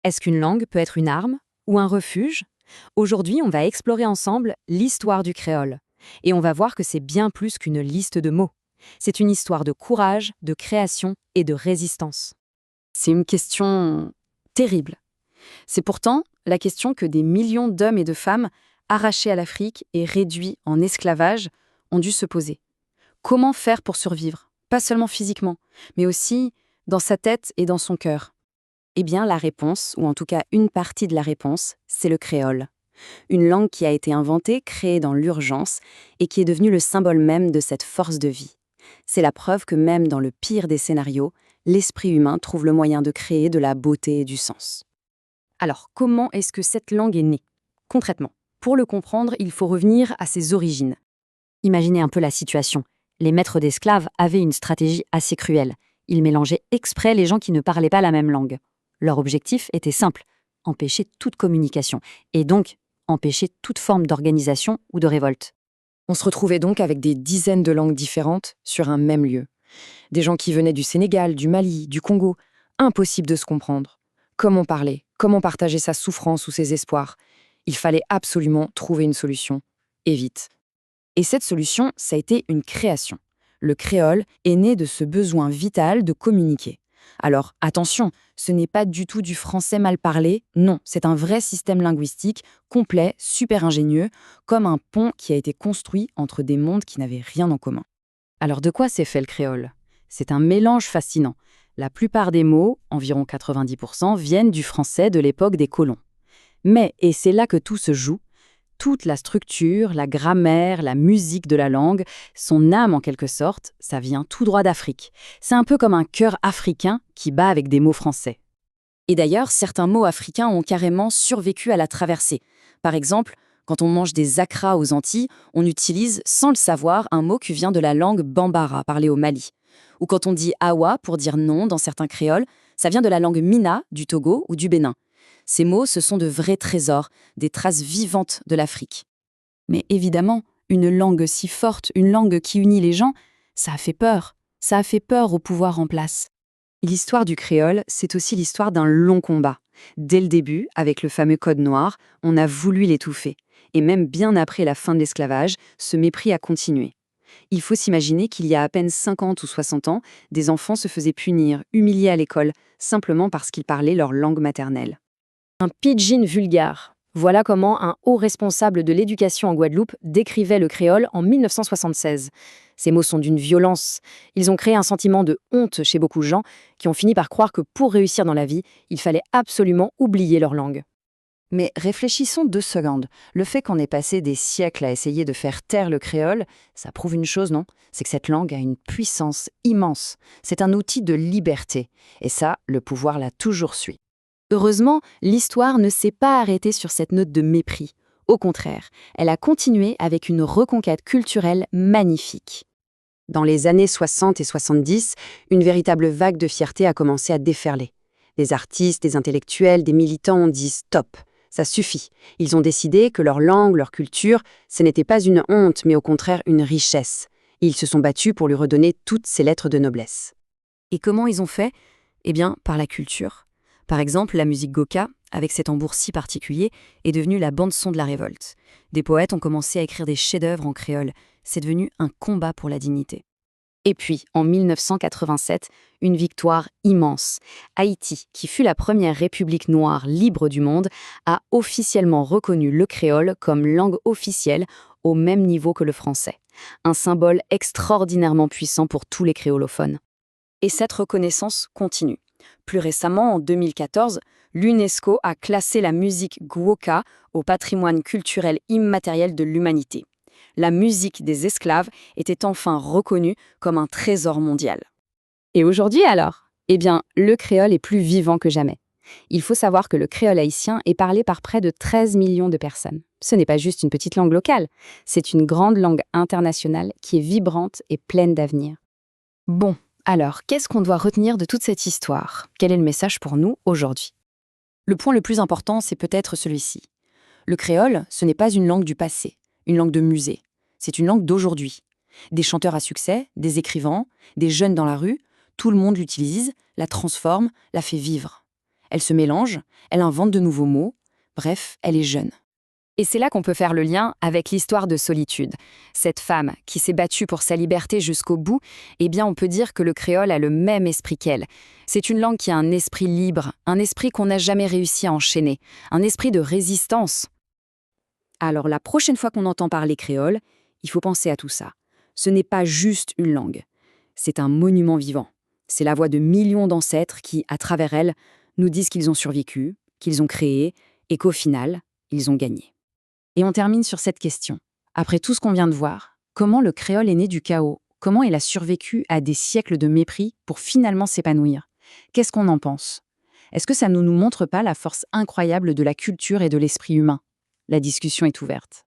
Est-ce qu'une langue peut être une arme ou un refuge? Aujourd'hui, on va explorer ensemble l'histoire du créole. Et on va voir que c'est bien plus qu'une liste de mots. C'est une histoire de courage, de création et de résistance. C'est une question terrible. C'est pourtant la question que des millions d'hommes et de femmes arrachés à l'Afrique et réduits en esclavage ont dû se poser. Comment faire pour survivre? Pas seulement physiquement, mais aussi dans sa tête et dans son cœur. Eh bien, la réponse, ou en tout cas une partie de la réponse, c'est le créole. Une langue qui a été inventée, créée dans l'urgence, et qui est devenue le symbole même de cette force de vie. C'est la preuve que même dans le pire des scénarios, l'esprit humain trouve le moyen de créer de la beauté et du sens. Alors, comment est-ce que cette langue est née? Concrètement, pour le comprendre, il faut revenir à ses origines. Imaginez un peu la situation. Les maîtres d'esclaves avaient une stratégie assez cruelle. Ils mélangeaient exprès les gens qui ne parlaient pas la même langue. Leur objectif était simple, empêcher toute communication, et donc empêcher toute forme d'organisation ou de révolte. On se retrouvait donc avec des dizaines de langues différentes sur un même lieu. Des gens qui venaient du Sénégal, du Mali, du Congo. Impossible de se comprendre. Comment parler? Comment partager sa souffrance ou ses espoirs? Il fallait absolument trouver une solution. Et vite. Et cette solution, ça a été une création. Le créole est né de ce besoin vital de communiquer. Alors, attention, ce n'est pas du tout du français mal parlé, non, c'est un vrai système linguistique, complet, super ingénieux, comme un pont qui a été construit entre des mondes qui n'avaient rien en commun. Alors de quoi s'est fait le créole? C'est un mélange fascinant. La plupart des mots, environ 90%, viennent du français de l'époque des colons. Mais, et c'est là que tout se joue, toute la structure, la grammaire, la musique de la langue, son âme en quelque sorte, ça vient tout droit d'Afrique. C'est un peu comme un cœur africain qui bat avec des mots français. Et d'ailleurs, certains mots africains ont carrément survécu à la traversée. Par exemple, quand on mange des akras aux Antilles, on utilise, sans le savoir, un mot qui vient de la langue bambara, parlée au Mali. Ou quand on dit awa pour dire non dans certains créoles, ça vient de la langue mina du Togo ou du Bénin. Ces mots, ce sont de vrais trésors, des traces vivantes de l'Afrique. Mais évidemment, une langue si forte, une langue qui unit les gens, ça a fait peur. Ça a fait peur au pouvoir en place. L'histoire du créole, c'est aussi l'histoire d'un long combat. Dès le début, avec le fameux Code noir, on a voulu l'étouffer. Et même bien après la fin de l'esclavage, ce mépris a continué. Il faut s'imaginer qu'il y a à peine 50 ou 60 ans, des enfants se faisaient punir, humilier à l'école, simplement parce qu'ils parlaient leur langue maternelle. Un pidgin vulgaire. Voilà comment un haut responsable de l'éducation en Guadeloupe décrivait le créole en 1976. Ces mots sont d'une violence. Ils ont créé un sentiment de honte chez beaucoup de gens qui ont fini par croire que pour réussir dans la vie, il fallait absolument oublier leur langue. Mais réfléchissons 2 secondes. Le fait qu'on ait passé des siècles à essayer de faire taire le créole, ça prouve une chose, non? C'est que cette langue a une puissance immense. C'est un outil de liberté. Et ça, le pouvoir l'a toujours su. Heureusement, l'histoire ne s'est pas arrêtée sur cette note de mépris. Au contraire, elle a continué avec une reconquête culturelle magnifique. Dans les années 60 et 70, une véritable vague de fierté a commencé à déferler. Des artistes, des intellectuels, des militants ont dit « stop ». Ça suffit. Ils ont décidé que leur langue, leur culture, ce n'était pas une honte, mais au contraire une richesse. Et ils se sont battus pour lui redonner toutes ses lettres de noblesse. Et comment ils ont fait? Eh bien, par la culture. Par exemple, la musique goka, avec cet tambour si particulier, est devenue la bande-son de la révolte. Des poètes ont commencé à écrire des chefs-d'œuvre en créole. C'est devenu un combat pour la dignité. Et puis, en 1987, une victoire immense. Haïti, qui fut la première république noire libre du monde, a officiellement reconnu le créole comme langue officielle au même niveau que le français. Un symbole extraordinairement puissant pour tous les créolophones. Et cette reconnaissance continue. Plus récemment, en 2014, l'UNESCO a classé la musique gwoka au patrimoine culturel immatériel de l'humanité. La musique des esclaves était enfin reconnue comme un trésor mondial. Et aujourd'hui alors? Eh bien, le créole est plus vivant que jamais. Il faut savoir que le créole haïtien est parlé par près de 13 millions de personnes. Ce n'est pas juste une petite langue locale, c'est une grande langue internationale qui est vibrante et pleine d'avenir. Bon, alors, qu'est-ce qu'on doit retenir de toute cette histoire? Quel est le message pour nous aujourd'hui? Le point le plus important, c'est peut-être celui-ci. Le créole, ce n'est pas une langue du passé, une langue de musée. C'est une langue d'aujourd'hui. Des chanteurs à succès, des écrivains, des jeunes dans la rue, tout le monde l'utilise, la transforme, la fait vivre. Elle se mélange, elle invente de nouveaux mots. Bref, elle est jeune. Et c'est là qu'on peut faire le lien avec l'histoire de Solitude. Cette femme qui s'est battue pour sa liberté jusqu'au bout, eh bien on peut dire que le créole a le même esprit qu'elle. C'est une langue qui a un esprit libre, un esprit qu'on n'a jamais réussi à enchaîner, un esprit de résistance. Alors la prochaine fois qu'on entend parler créole, il faut penser à tout ça. Ce n'est pas juste une langue, c'est un monument vivant. C'est la voix de millions d'ancêtres qui, à travers elle, nous disent qu'ils ont survécu, qu'ils ont créé et qu'au final, ils ont gagné. Et on termine sur cette question. Après tout ce qu'on vient de voir, comment le créole est né du chaos? Comment il a survécu à des siècles de mépris pour finalement s'épanouir? Qu'est-ce qu'on en pense? Est-ce que ça ne nous montre pas la force incroyable de la culture et de l'esprit humain? La discussion est ouverte.